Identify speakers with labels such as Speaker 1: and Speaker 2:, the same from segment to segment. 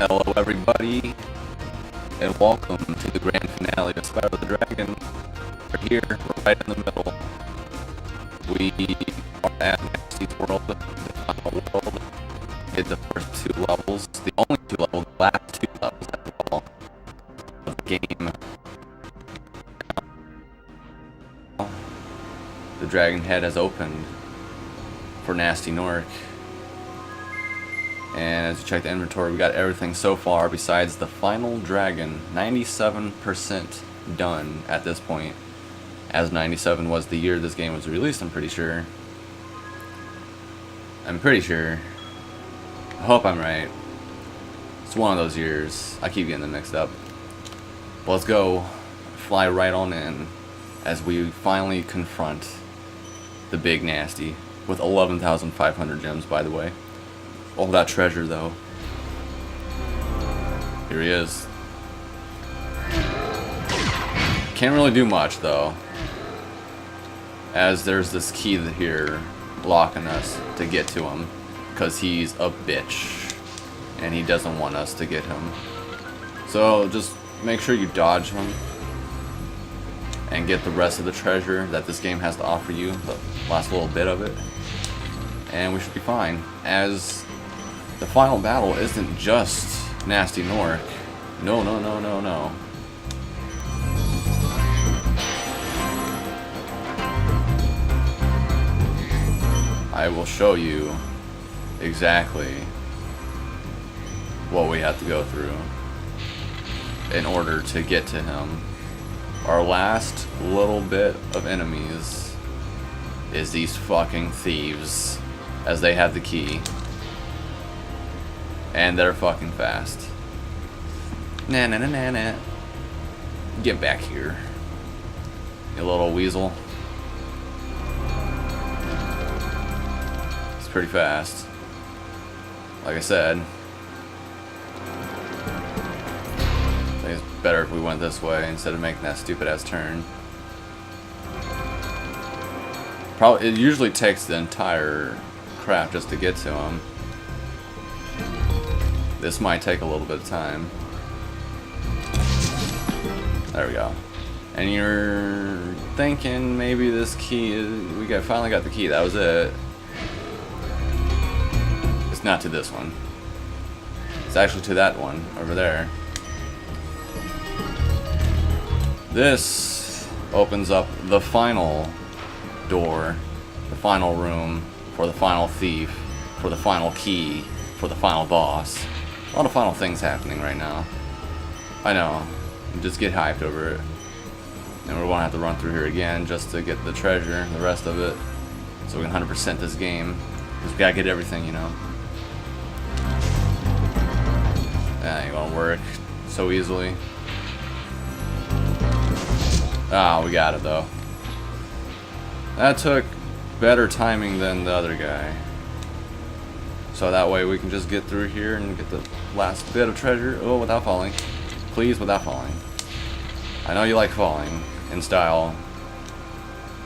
Speaker 1: Hello everybody, and welcome to the grand finale of Spyro the Dragon. We're here, we're right in the middle. We are at Nasty's world, the final world. Did the first two levels, the only two levels, the last two levels after all, of the game. The dragon head has opened for Nasty Nork. And as you check the inventory, we got everything so far besides the final dragon. 97% done at this point. As 97 was the year this game was released, I'm pretty sure. I hope I'm right. It's one of those years. I keep getting them mixed up. But let's go. Fly right on in as we finally confront the big Nasty. With 11,500 gems, by the way. All that treasure, though. Here he is. Can't really do much, though, as there's this key here blocking us to get to him, because he's a bitch, and he doesn't want us to get him. So just make sure you dodge him, and get the rest of the treasure that this game has to offer you, the last little bit of it, and we should be fine, as the final battle isn't just Nasty Nork. No. I will show you exactly what we have to go through in order to get to him. Our last little bit of enemies is these fucking thieves, as they have the key. And they're fucking fast. Nah. Get back here, you little weasel. It's pretty fast. Like I said. I think it's better if we went this way instead of making that stupid ass turn. Probably, it usually takes the entire crap just to get to him. This might take a little bit of time. There we go. And you're thinking maybe this key is, finally got the key. That was it. It's not to this one. It's actually to that one over there. This opens up the final door, the final room for the final thief, for the final key, for the final boss. A lot of final things happening right now. I know. Just get hyped over it. And we're going to have to run through here again just to get the treasure, the rest of it. So we can 100% this game. Because we got to get everything, you know. That ain't going to work so easily. Ah, we got it though. That took better timing than the other guy. So that way we can just get through here and get the last bit of treasure. Oh, without falling. Please, without falling. I know you like falling in style,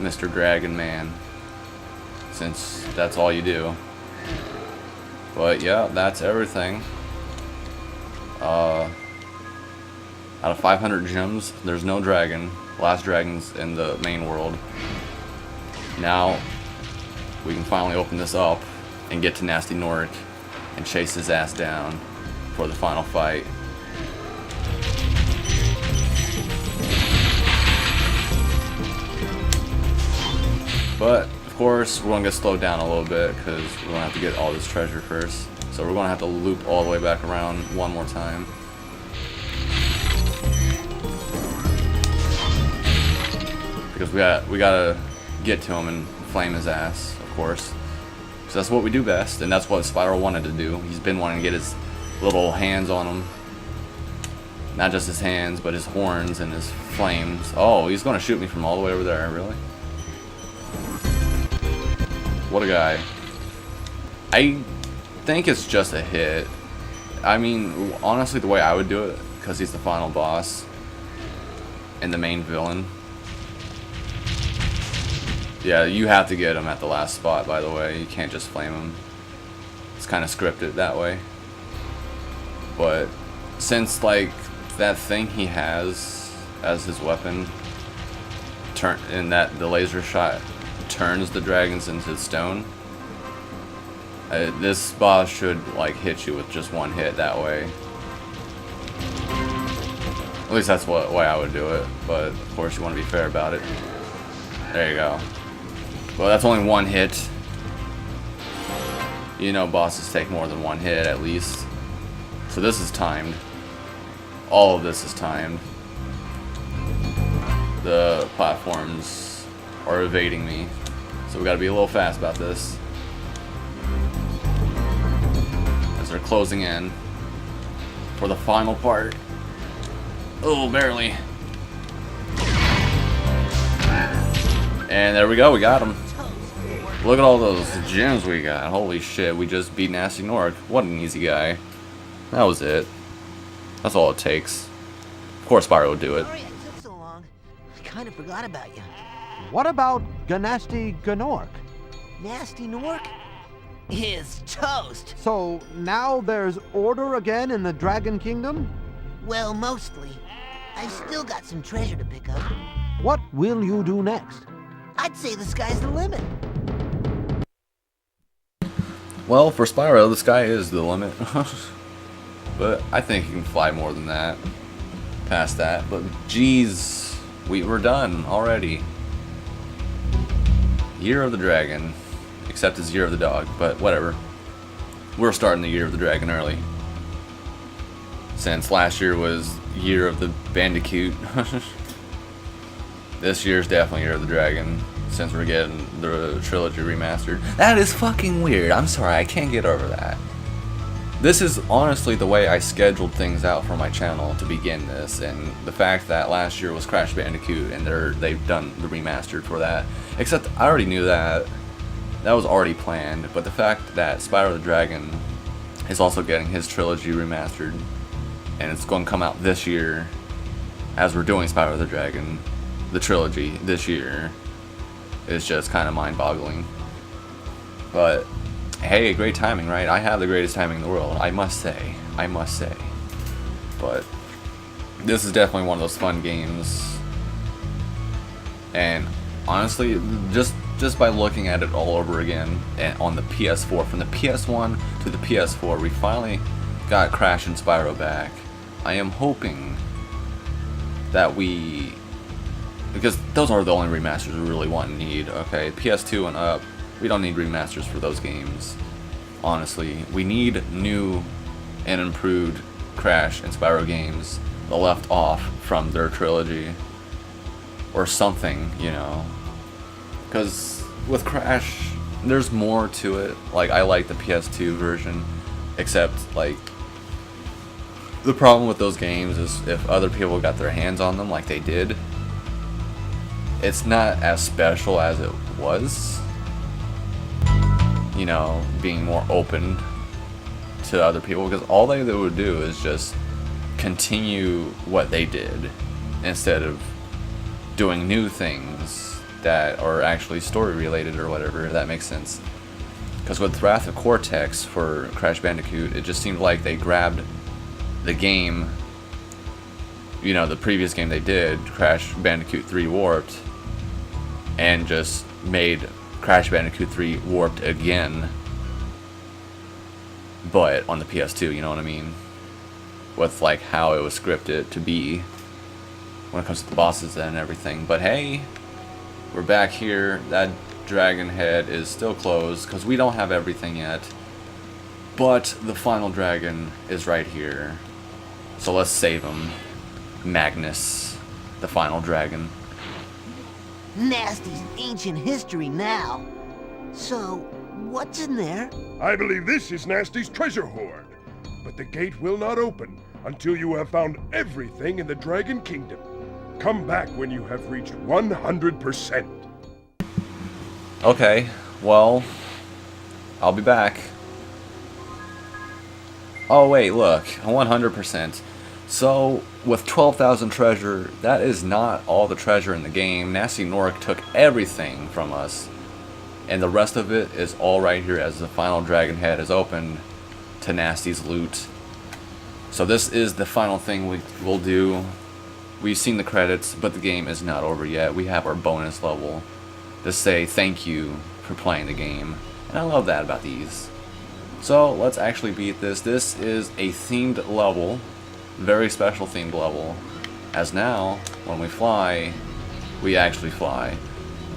Speaker 1: Mr. Dragon Man, since that's all you do. But yeah, that's everything. Out of 500 gems, there's no dragon. Last dragon's in the main world. Now, we can finally open this up and get to Nasty Nork and chase his ass down for the final fight. But, of course, we're going to get slowed down a little bit because we're going to have to get all this treasure first. So we're going to have to loop all the way back around one more time. Because we gotta get to him and flame his ass, of course. So that's what we do best, and that's what Spyro wanted to do. He's been wanting to get his little hands on him. Not just his hands, but his horns and his flames. Oh, he's gonna shoot me from all the way over there, really? What a guy. I think it's just a hit. I mean, honestly, the way I would do it, because he's the final boss and the main villain. Yeah, you have to get him at the last spot, by the way. You can't just flame him. It's kind of scripted that way. But since like that thing he has as his weapon and that the laser shot turns the dragons into stone, this boss should like hit you with just one hit that way. At least that's what way I would do it, but of course you want to be fair about it. There you go. Well, that's only one hit. You know bosses take more than one hit at least. So this is timed. All of this is timed. The platforms are evading me, so we gotta be a little fast about this. As they're closing in for the final part. Oh, barely. And there we go, we got him. Look at all those gems we got. Holy shit, we just beat Nasty Nork. What an easy guy. That was it. That's all it takes. Of course Spyro would do it.
Speaker 2: Sorry I took so long. I kind of forgot about you.
Speaker 3: What about Ganasty Gnork?
Speaker 2: Nasty Nork is toast.
Speaker 3: So now there's order again in the Dragon Kingdom?
Speaker 2: Well, mostly. I still got some treasure to pick up.
Speaker 3: What will you do next?
Speaker 2: I'd say the sky's the limit.
Speaker 1: Well, for Spyro, the sky is the limit. But I think you can fly more than that. Past that. But geez, we're done already. Year of the Dragon. Except it's Year of the Dog, but whatever. We're starting the Year of the Dragon early. Since last year was Year of the Bandicoot. This year's definitely Year of the Dragon, since we're getting the trilogy remastered. That is fucking weird. I'm sorry, I can't get over that. This is honestly the way I scheduled things out for my channel to begin this, and the fact that last year was Crash Bandicoot and they've done the remastered for that. Except I already knew that. That was already planned, but the fact that Spyro the Dragon is also getting his trilogy remastered, and it's going to come out this year, as we're doing Spyro the Dragon, the trilogy this year, is just kind of mind-boggling. But hey, great timing, right? I have the greatest timing in the world, I must say. But this is definitely one of those fun games, and honestly, just by looking at it all over again and on the PS4, from the PS1 to the PS4, we finally got Crash and Spyro back. I am hoping that because those are the only remasters we really want and need, okay? PS2 and up, we don't need remasters for those games. Honestly, we need new and improved Crash and Spyro games that left off from their trilogy. Or something, you know. Because with Crash, there's more to it. Like, I like the PS2 version, except, like, the problem with those games is if other people got their hands on them like they did, it's not as special as it was. You know, being more open to other people, because all they would do is just continue what they did instead of doing new things that are actually story related or whatever, if that makes sense. Because with Wrath of Cortex for Crash Bandicoot, it just seemed like they grabbed the game, you know, the previous game they did, Crash Bandicoot 3 Warped, and just made Crash Bandicoot 3 Warped again, but on the PS2, you know what I mean? With like how it was scripted to be when it comes to the bosses and everything. But hey, we're back here. That dragon head is still closed because we don't have everything yet, but the final dragon is right here, so let's save him. Magnus, the final dragon.
Speaker 2: Nasty's ancient history now. So, what's in there?
Speaker 4: I believe this is Nasty's treasure hoard, but the gate will not open until you have found everything in the Dragon Kingdom. Come back when you have reached 100%.
Speaker 1: Okay, well, I'll be back. Oh wait, look, 100%. So, with 12,000 treasure, that is not all the treasure in the game. Nasty Nork took everything from us, and the rest of it is all right here as the final dragon head is opened to Nasty's loot. So this is the final thing we will do. We've seen the credits, but the game is not over yet. We have our bonus level to say thank you for playing the game. And I love that about these. So let's actually beat this. This is a themed level, very special themed level. As now, when we fly, we actually fly.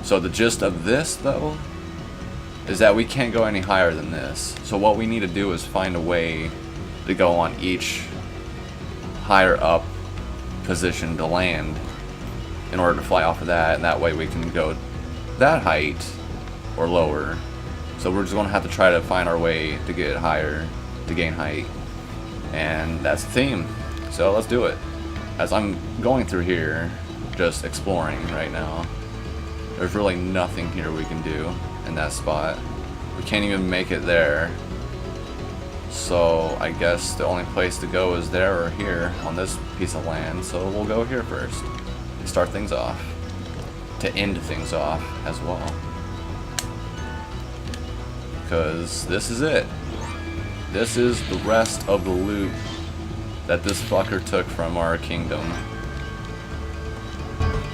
Speaker 1: So the gist of this, though, is that we can't go any higher than this. So what we need to do is find a way to go on each higher up position to land in order to fly off of that, and that way we can go that height or lower. So we're just going to have to try to find our way to get higher, to gain height, and that's the theme. So let's do it. As I'm going through here, just exploring right now, there's really nothing here we can do in that spot. We can't even make it there. So I guess the only place to go is there or here on this piece of land. So we'll go here first to start things off, to end things off as well. Because this is it. This is the rest of the loot that this fucker took from our kingdom.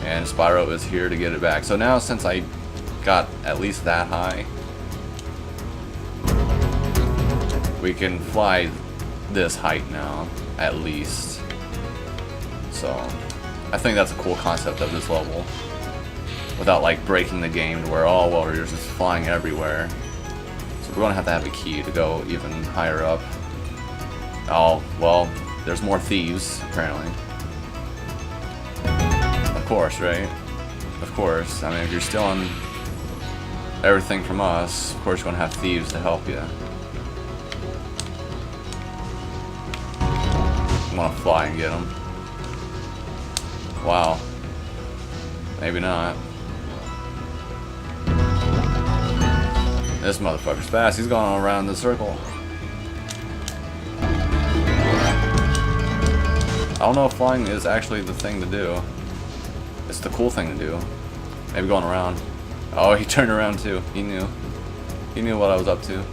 Speaker 1: And Spyro is here to get it back. So now, since I got at least that high, we can fly this height now, at least. So I think that's a cool concept of this level, without like breaking the game to where, oh well, you're just flying everywhere. So we're gonna have a key to go even higher up. Oh well, there's more thieves apparently. Of course, right? Of course. I mean, if you're stealing everything from us, of course you're gonna have thieves to help you. I'm gonna fly and get them. Wow. Maybe not. This motherfucker's fast. He's going all around the circle. I don't know if flying is actually the thing to do. It's the cool thing to do. Maybe going around. Oh, he turned around too. He knew. He knew what I was up to.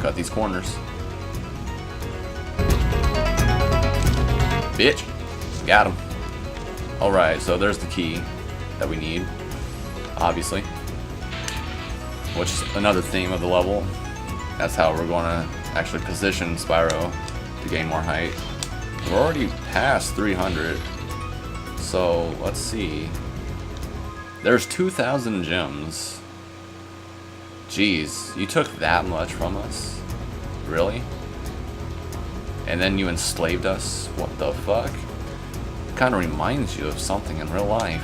Speaker 1: Cut these corners. Bitch. Got him. Alright, so there's the key that we need. Obviously. Which is another theme of the level. That's how we're going to actually position Spyro to gain more height. We're already past 300. So, let's see. There's 2,000 gems. Jeez, you took that much from us? Really? And then you enslaved us? What the fuck? Kind of reminds you of something in real life.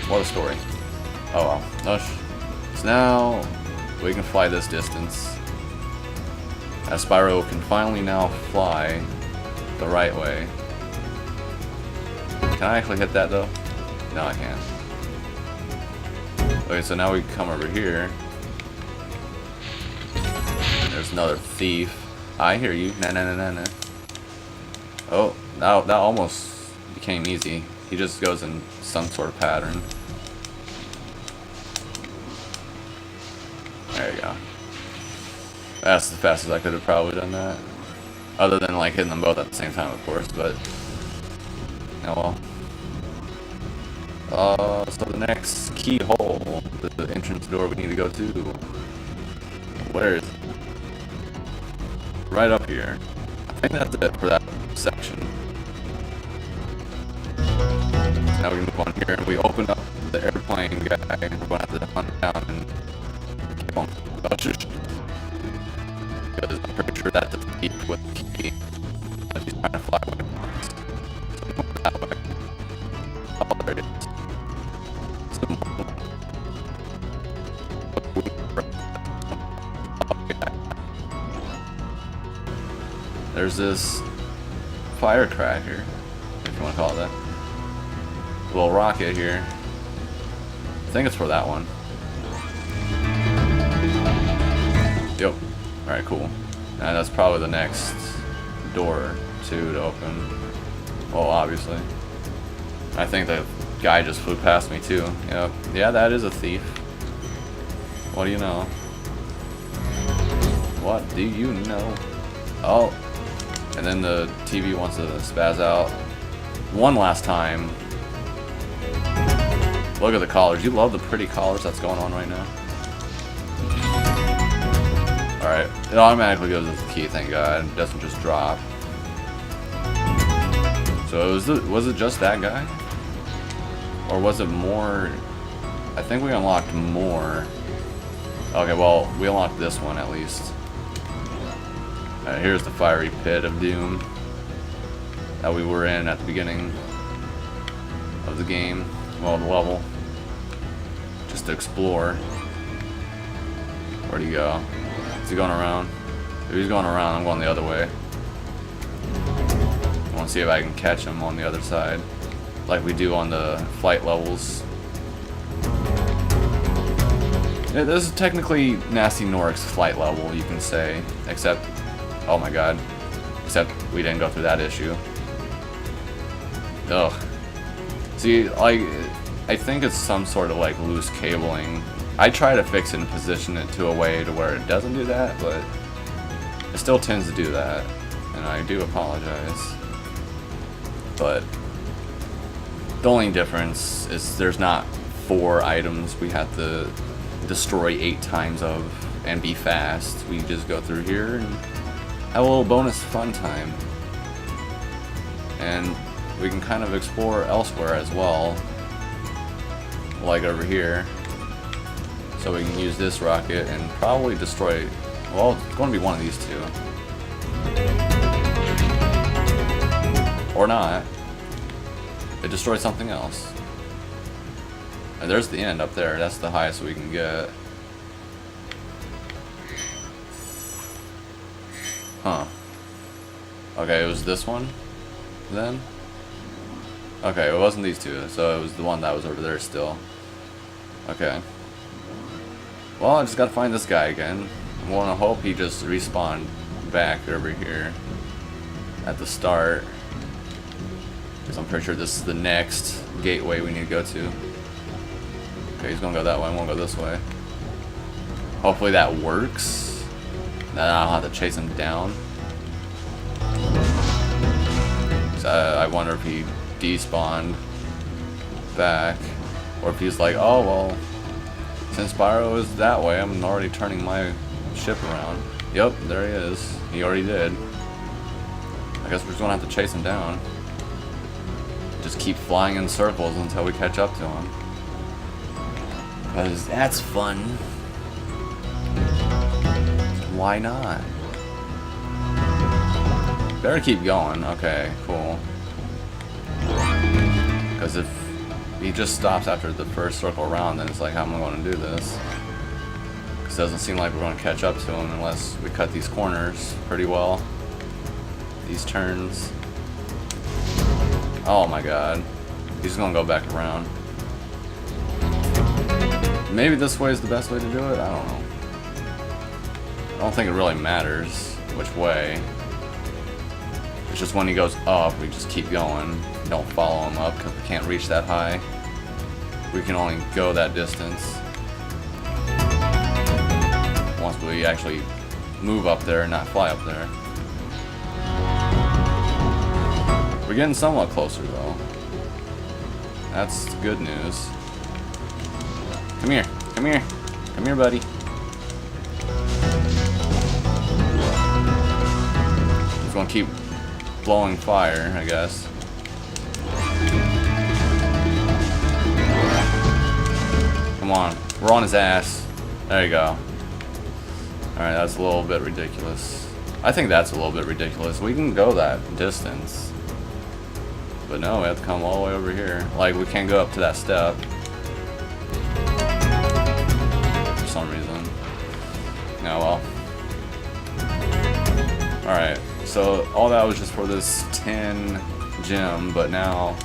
Speaker 1: What a story. Oh well. So now we can fly this distance. As Spyro can finally now fly the right way. Can I actually hit that though? No, I can't. Okay, so now we come over here. There's another thief. I hear you. Nah, nah, nah, nah, nah. Oh, that almost became easy. He just goes in some sort of pattern. There you go. That's the fastest I could have probably done that. Other than like hitting them both at the same time, of course, but oh well. So the next keyhole, the entrance door we need to go to. Where is it? Right up here. I think that's it for that section. Now we move on here and we open up the airplane guy. We're going to have to hunt down and keep on. Oh, shush. Because I'm pretty sure that's a thief with the key. But he's trying to fly away from us. So we move that way. Oh, there it is. There's this firecracker, if you want to call it that. A little rocket here. I think it's for that one. Yep. Alright, cool. And that's probably the next door, too, to open. Well, obviously. I think the guy just flew past me, too. Yep. Yeah, that is a thief. What do you know? What do you know? Oh, and then the TV wants to spaz out one last time. Look at the collars. You love the pretty collars that's going on right now. Alright, it automatically goes as the key, thank God. It doesn't just drop. So was it just that guy? Or was it more? I think we unlocked more. Okay, well, we unlocked this one at least. Alright, here's the fiery pit of doom that we were in at the beginning of the game. Well, the level. Just to explore. Where'd he go? Is he going around? If he's going around, I'm going the other way. I want to see if I can catch him on the other side, like we do on the flight levels. Yeah, this is technically Nasty Noric's flight level, you can say, except, oh my god, except we didn't go through that issue. Ugh. See, like, I think it's some sort of like loose cabling. I try to fix it and position it to a way to where it doesn't do that, but it still tends to do that, and I do apologize. But the only difference is there's not 4 items we have to destroy 8 times of and be fast. We just go through here and have a little bonus fun time. And we can kind of explore elsewhere as well, like over here. So we can use this rocket and probably destroy, well, it's going to be one of these 2. Or not. It destroys something else. And there's the end up there. That's the highest we can get. Huh. Okay, it was this one then? Okay, it wasn't these 2, so it was the one that was over there still. Okay. Well, I just gotta find this guy again. I wanna hope he just respawned back over here at the start. Because I'm pretty sure this is the next gateway we need to go to. Okay, he's gonna go that way, I'm gonna go this way. Hopefully that works. Then I don't have to chase him down. So I wonder if he despawned back. Or if he's like, oh well, since Spyro is that way, I'm already turning my ship around. Yep, there he is. He already did. I guess we're just gonna have to chase him down. Just keep flying in circles until we catch up to him. Because that's fun. Why not? Better keep going. Okay, cool. Because if he just stops after the first circle around, then it's like, how am I going to do this? Because it doesn't seem like we're going to catch up to him unless we cut these corners pretty well. These turns. Oh my god. He's going to go back around. Maybe this way is the best way to do it? I don't know. I don't think it really matters which way. It's just when he goes up, we just keep going. Don't follow him up because we can't reach that high. We can only go that distance once we actually move up there and not fly up there. We're getting somewhat closer though. That's good news. Come here, come here, come here, buddy. Just gonna keep blowing fire, I guess. Come on, we're on his ass. There you go. Alright, that's a little bit ridiculous. I think that's a little bit ridiculous. We can go that distance. But no, we have to come all the way over here. Like, we can't go up to that step. For some reason. Oh well. Alright, so all that was just for this 10 gem, but now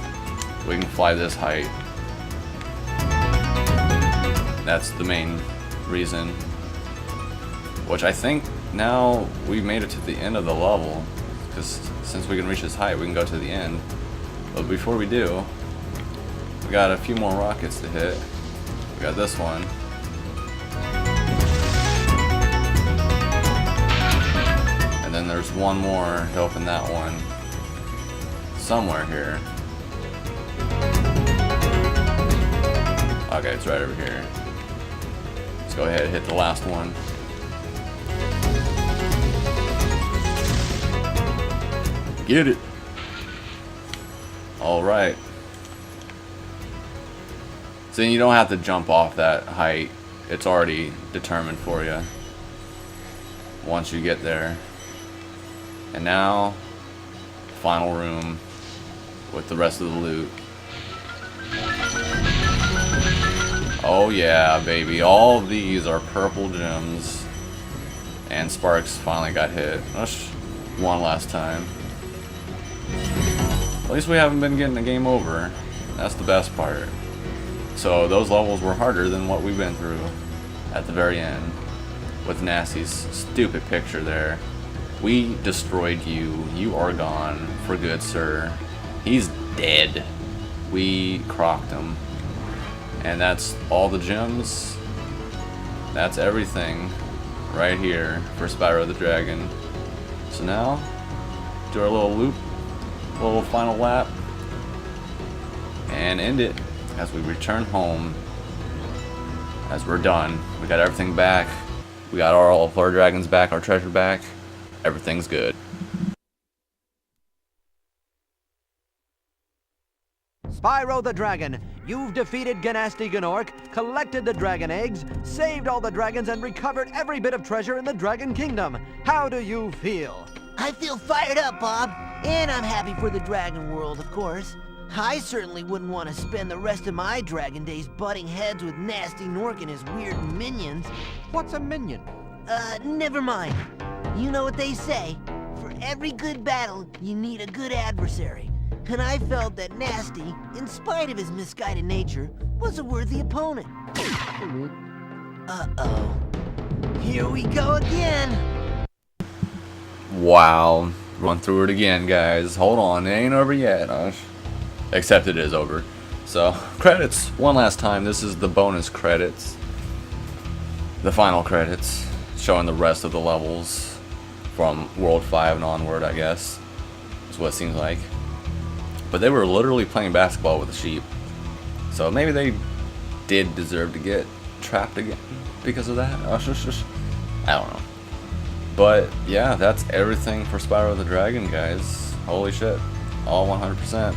Speaker 1: we can fly this height. That's the main reason. Which I think now we've made it to the end of the level. Because since we can reach this height, we can go to the end. But before we do, we got a few more rockets to hit. We got this one. just one more to open that one. Somewhere here. Okay, it's right over here. Let's go ahead and hit the last one. Get it. Alright. So you don't have to jump off that height. It's already determined for you once you get there. And now, final room with the rest of the loot. Oh yeah, baby. All of these are purple gems. And Sparks finally got hit. One last time. At least we haven't been getting the game over. That's the best part. So those levels were harder than what we've been through at the very end. With Nasty's stupid picture there. We destroyed you. You are gone for good, sir. He's dead. We crocked him. And that's all the gems. That's everything right here for Spyro the Dragon. So now, do our little loop, little final lap, and end it as we return home. As we're done, we got everything back. We got all of our dragons back, our treasure back. Everything's good.
Speaker 3: Spyro the Dragon, you've defeated Gnasty Gnorc, collected the dragon eggs, saved all the dragons, and recovered every bit of treasure in the Dragon Kingdom. How do you feel?
Speaker 2: I feel fired up, Bob. And I'm happy for the dragon world, of course. I certainly wouldn't want to spend the rest of my dragon days butting heads with Gnasty Gnorc and his weird minions.
Speaker 3: What's a minion?
Speaker 2: Never mind. You know what they say. For every good battle, you need a good adversary. And I felt that Gnasty, in spite of his misguided nature, was a worthy opponent. Uh-oh. Here we go again.
Speaker 1: Wow. Run through it again, guys. Hold on, it ain't over yet. Except it is over. So, credits. One last time. This is the bonus credits. The final credits. Showing the rest of the levels from World 5 and onward, I guess. Is what it seems like. But they were literally playing basketball with the sheep. So maybe they did deserve to get trapped again because of that. I don't know. But yeah, that's everything for Spyro the Dragon, guys. Holy shit. All 100%.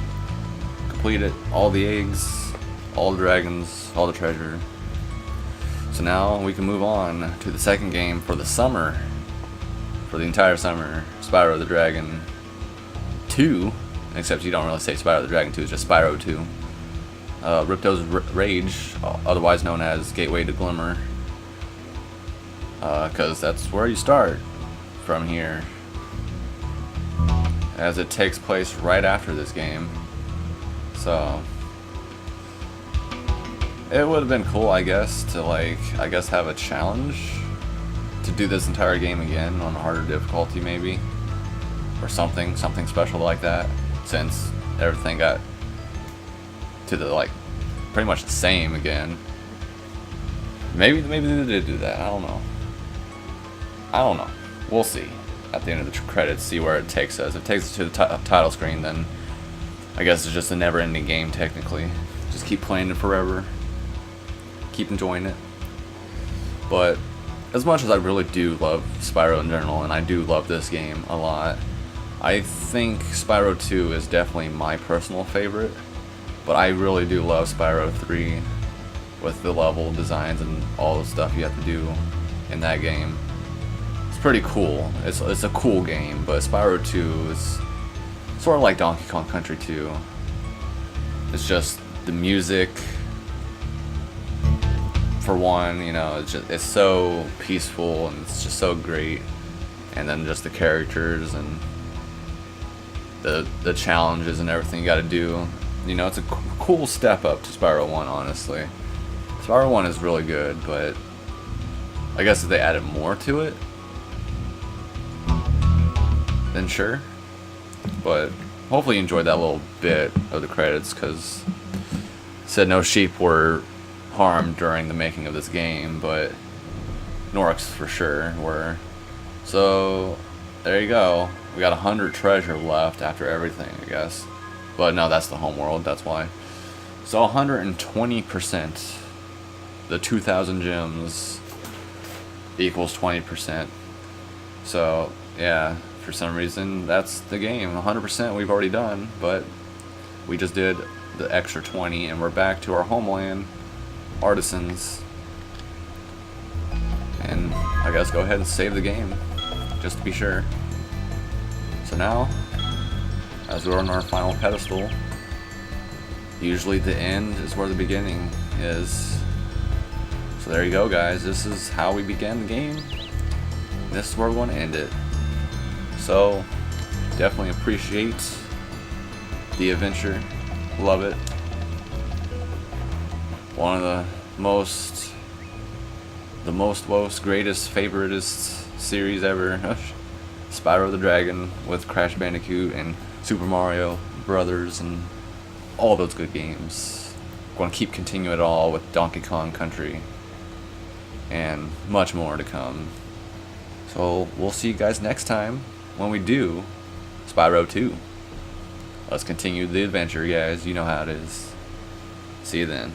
Speaker 1: Completed all the eggs, all the dragons, all the treasure. So now we can move on to the second game for the summer. For the entire summer. Spyro the Dragon 2. Except you don't really say Spyro the Dragon 2, it's just Spyro 2. Ripto's Rage, otherwise known as Gateway to Glimmer. Because that's where you start from here. As it takes place right after this game. So it would have been cool, I guess, to have a challenge to do this entire game again on a harder difficulty maybe. Or something special like that. Since everything got to the pretty much the same again. Maybe they did do that. I don't know. We'll see at the end of the credits. See where it takes us. If it takes us to the title screen, then I guess it's just a never-ending game technically. Just keep playing it forever. Keep enjoying it. But as much as I really do love Spyro in general, and I do love this game a lot, I think Spyro 2 is definitely my personal favorite, but I really do love Spyro 3 with the level designs and all the stuff you have to do in that game. It's pretty cool. It's a cool game, but Spyro 2 is sort of like Donkey Kong Country 2. It's just the music, for one, it's so peaceful and it's just so great, and then just the characters and the challenges and everything you gotta do. It's a cool step up to Spyro 1, honestly. Spyro 1 is really good, but I guess if they added more to it, then sure. But hopefully you enjoyed that little bit of the credits, because said no sheep were harmed during the making of this game, but Gnorcs for sure were. So there you go. We got 100 treasure left after everything, I guess. But no, that's the home world, that's why. So 120%. The 2,000 gems equals 20%. So, yeah, for some reason, that's the game. 100% we've already done, but we just did the extra 20, and we're back to our homeland, Artisans. And I guess go ahead and save the game, just to be sure. So now, as we're on our final pedestal, usually the end is where the beginning is. So there you go, guys. This is how we began the game. This is where we're going to end it. So, definitely appreciate the adventure. Love it. One of the most greatest, favoritist series ever. Spyro the Dragon with Crash Bandicoot and Super Mario Brothers and all those good games. Going to keep continuing it all with Donkey Kong Country and much more to come. So we'll see you guys next time when we do Spyro 2. Let's continue the adventure, guys. You know how it is. See you then.